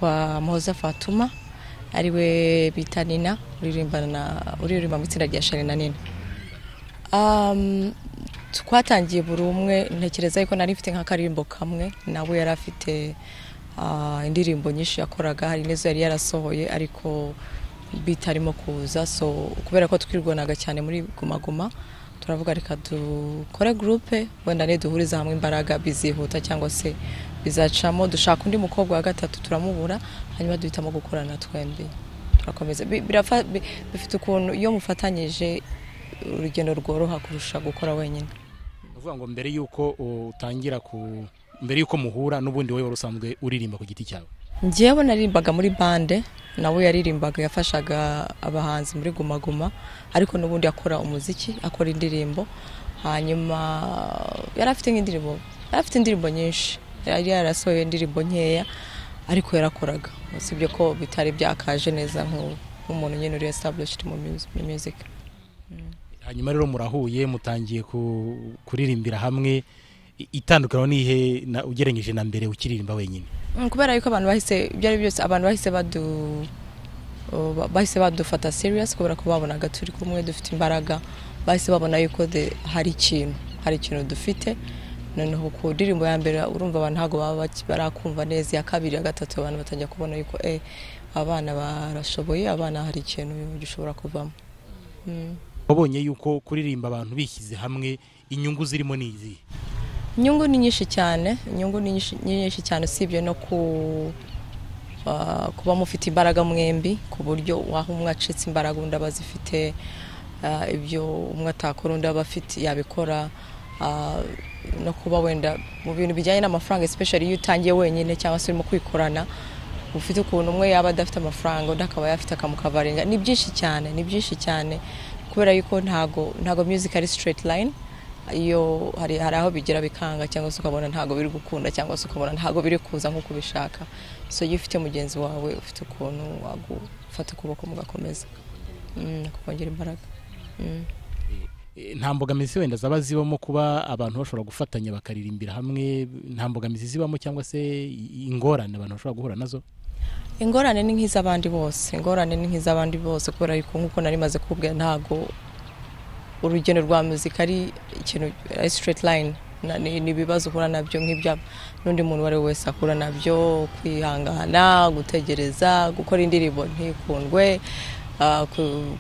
nitwa Moza Fatuma ariwe bita Nina uririmba mu itsinda rya Charly na Nina. Twatangiye buri umwe, ntekereza yuko nari mfite nk'akaririmbo kamwe, nawe yari afite indirimbo nyinshi yakoraga, hari nezo yari yarasohoye ariko bitarimo kuza, so kubera ko twirwanaga cyane muri Guma Guma turavuga reka dukore groupe wenda ne duhuriza hamwe imbaraga bizihuta cyangwa se bizacamo, dushaka undi mukobwa wa gatatu turamubura, hanyuma duhitamo gukorana twembi turakomeza. Bifite ukuntu iyo mufatanyije urugendo rworoha kurusha gukora wenyine. Uvuga ngo mbere yuko utangira mbere yuko muhura n'ubundi wowe warusanzwe uririmba ku giti cyawe? Ngiyewe naririmbaga muri bande, nawe yaririmbaga yafashaga abahanzi muri Guma Guma, ariko n'ubundi akora umuziki, akora indirimbo. Hanyuma yari afite indirimbo nyinshi, yari yarasohoye indirimbo nkeya ariko yarakoraga, usibye ko bitari byakaje neza nk'umuntu nyine uri established mu music. Hanyuma rero murahuye mutangiye kuririmbira hamwe, itandukano nihe ugerengeje na mbere ukiririmba wenyine? Kubera yuko abantu bahise badufata serious, kubera ko babonaga turi kumwe dufite imbaraga, bahise babona yuko hari ikintu dufite. Noneho ku ndirimbo ya mbere urumva abantu ntago baba barakumva neza, ya kabiri ya gatatu abantu batajya kubona yuko abana barashoboye, abana hari ikintu gishobora kuvamo. Wabonye yuko kuririmba abantu bishyize hamwe inyungu zirimo nizi? Inyungu ni nyinshi cyane, usibye no kuba mufite imbaraga mwembi, ku buryo waho umwe acitse imbaraga undi abazifite, ibyo umwe atakora undi aba afite yabikora, no kuba wenda mu bintu bijyanye n'amafaranga, especially iyo utangiye wenyine cyangwa se urimo kwikorana, ufite ukuntu umwe yaba adafite amafaranga undi akaba yafite akamukavaringa. Ni byinshi cyane kubera yuko ntago music ari straight line. Iyo hari aho bigira bikanga, cyangwa se ukabona ntago biri gukunda, cyangwa se ukabona ntago biri kuza nk'uko ubishaka. So iyo ufite mugenzi wawe ufite ukuntu wagufata ukuboko mugakomeza kongera imbaraga. Nta mbogamizi wenda zaba zibamo kuba abantu bashobora gufatanya bakaririmbira hamwe? Nta mbogamizi zibamo cyangwa se ingorane abantu bashobora guhura nazo? Ingorane ni nk'iz'abandi bose, kubera yuko nk'uko nari maze kubwira, ntago urugendo rwa muzika ari ikintu straight line. Ni ibibazo uhura nabyo nk'ibya n'undi muntu wari wese akura nabyo, kwihangana, gutegereza, gukora indirimbo ntikundwe,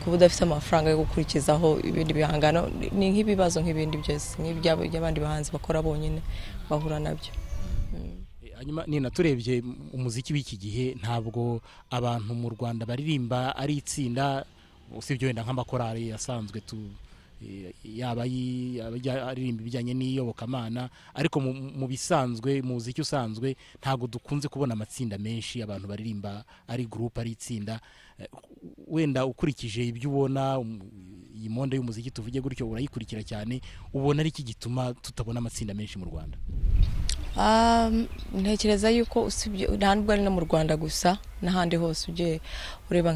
kuba udafite amafaranga yo gukurikizaho ibindi bihangano. Ni nk'ibibazo nk'ibindi byose nk'iby'abandi bahanzi bakora bonyine bahura nabyo. Hanyuma Nina, turebye umuziki w'iki gihe, ntabwo abantu mu Rwanda baririmba ari itsinda, usibye wenda nk'amakorali asanzwe yaba aririmba ibijyanye n'iyobokamana, ariko mu bisanzwe mu muziki usanzwe ntabwo dukunze kubona amatsinda menshi, abantu baririmba ari group, ari itsinda. Wenda ukurikije ibyo ubona, iyi monde y'umuziki tuvuge gutyo urayikurikira cyane, ubona ari iki gituma tutabona amatsinda menshi mu Rwanda? Ntekereza yuko usibye ntabwo ari no mu Rwanda gusa, n'ahandi hose ugiye ureba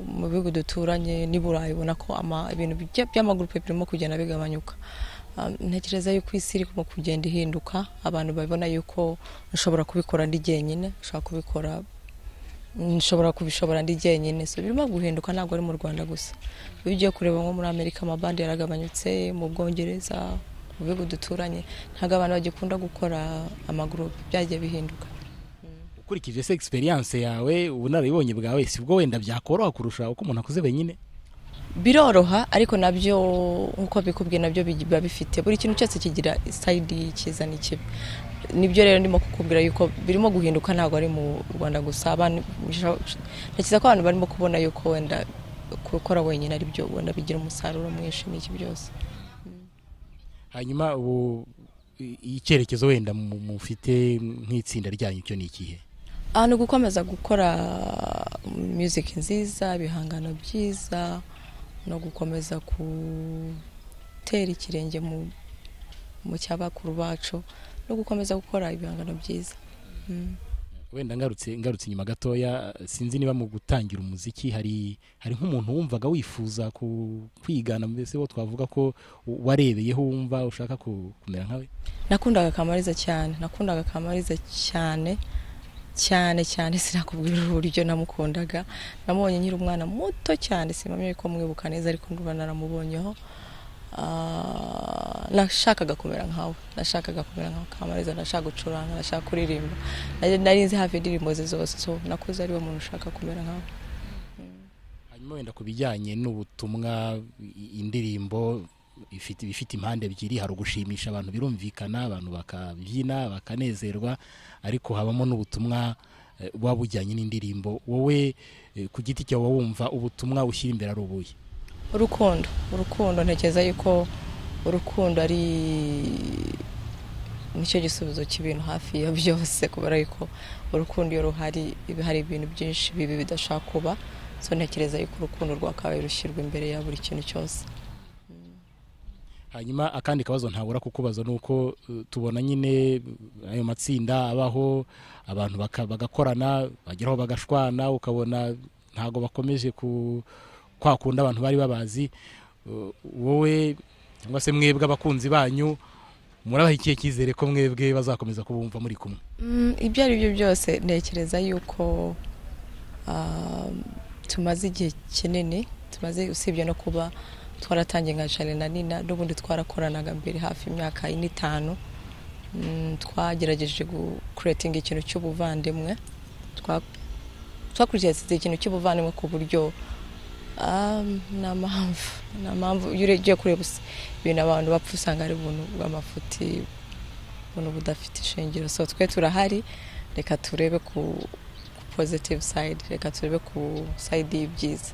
mu bihugu duturanye n'i Burayi, ubona ko ibintu by'amagrupe birimo kugenda bigabanyuka. Ntekereza yuko isi iri kugenda ihinduka, abantu babona yuko ushobora kubikora ndi jyenyine, nshobora kubishobora ndi jyenyine. So birimo guhinduka, ntabwo ari mu Rwanda gusa. Iyo ugiye kureba nko muri Amerika amabandi yaragabanyutse, mu Bwongereza, mu bihugu duturanye ntabwo abantu bagikunda gukora amagroupe, byagiye bihinduka. Ukurikije se experience yawe, ubunararibonye bwawe, sibwo wenda byakoroha kurusha uko umuntu akoze wenyine? Biroroha, ariko nabyo nkuko bikubwiye nabyo biba bifite, buri kintu cyose kigira side cyiza n'ikibi. Nibyo rero ndimo kukubwira yuko birimo guhinduka, ntabwo ari mu Rwanda gusa. Abantu ntekereza ko abantu barimo kubona yuko wenda gukora wenyine ari byo wenda bigira umusaruro mwinshi n'iki byose. Hanyuma icyerekezo wenda mufite nk'itsinda ryanyu cyo ni ikihe? Ni gukomeza gukora music nziza, ibihangano byiza, no gukomeza gutera ikirenge mu cy'abakuru bacu, no gukomeza gukora ibihangano byiza. Wenda ngarutse inyuma gatoya, sinzi niba mu gutangira umuziki hari nk'umuntu wumvaga wifuza kwigana, mbese wo twavuga ko warebeyeho wumva ushaka kumera nkawe? Nakundaga Kamariza cyane, cyane cyane sinakubwira uburyo namukundaga, namubonye nkiri umwana muto cyane, simamye ko mwibuka neza ariko ndumva naramubonyeho. Nashakaga kumera nkawe, Kamariza, nashaka gucuranga, nashaka kuririmba, nari nzi hafi indirimbo ze zose, so nakuze ari we muntu ushaka kumera nkawe. hanyuma wenda ku bijyanye n'ubutumwa, indirimbo ifite impande ebyiri, hari ugushimisha abantu birumvikana, abantu bakabyina bakanezerwa, ariko habamo n'ubutumwa buba bujyanye n'indirimbo. Wowe ku giti cyawe wumva ubutumwa ushyira imbere ari ubuhe? Urukundo ntekereza yuko urukundo ari nicyo gisubizo cy'ibintu hafi ya byose, kubera yuko urukundo iyo ruhari hari ibintu byinshi bibi bidashaka kuba, so ntekereza yuko urukundo rwakabaye rushyirwa imbere ya buri kintu cyose. Hanyuma akandi kabazo ntabura kukubaza nuko tubona nyine ayo matsinda abaho, abantu bagakorana, bageraho bagashwana, ukabona ntago bakomeje kwakunda abantu bari babazi. Wowe cyangwa se mwebwe abakunzi banyu murabaha ikihe cyizere ko mwebwe bazakomeza kubumva muri kumwe? Ibyo ari byo byose ntekereza yuko tumaze igihe kinini, usibye no kuba twaratangiye nka Charly na Nina, n'ubundi twarakoranaga mbere hafi imyaka 5. Twagerageje creating ikintu cy'ubuvandimwe, twakurikiye ikintu cy'ubuvandimwe ku buryo nta mpamvu iyo ugiye kureba ibintu abantu bapfa usanga ari ubuntu bw'amafuti, ubuntu budafite ishingiro. So twe turahari, reka turebe ku positive side, reka turebe ku side y'ibyiza.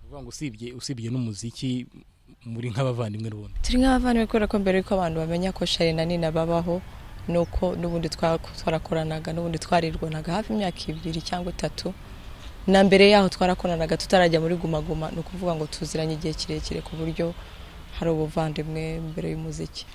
Uvuga ngo usibye n'umuziki muri nk'abavandimwe rubundi? Turi nk'abavandimwe kubera ko mbere yuko abantu bamenya ko Charly na Nina babaho, nuko n'ubundi twarakoranaga, n'ubundi twarirwanaga hafi imyaka 2 cyangwa 3, na mbere yaho twarakoranaga tutarajya muri Guma Guma, no kuvuga ngo tuziranye igihe kirekire ku buryo hari ubuvandimwe mbere y'umuziki.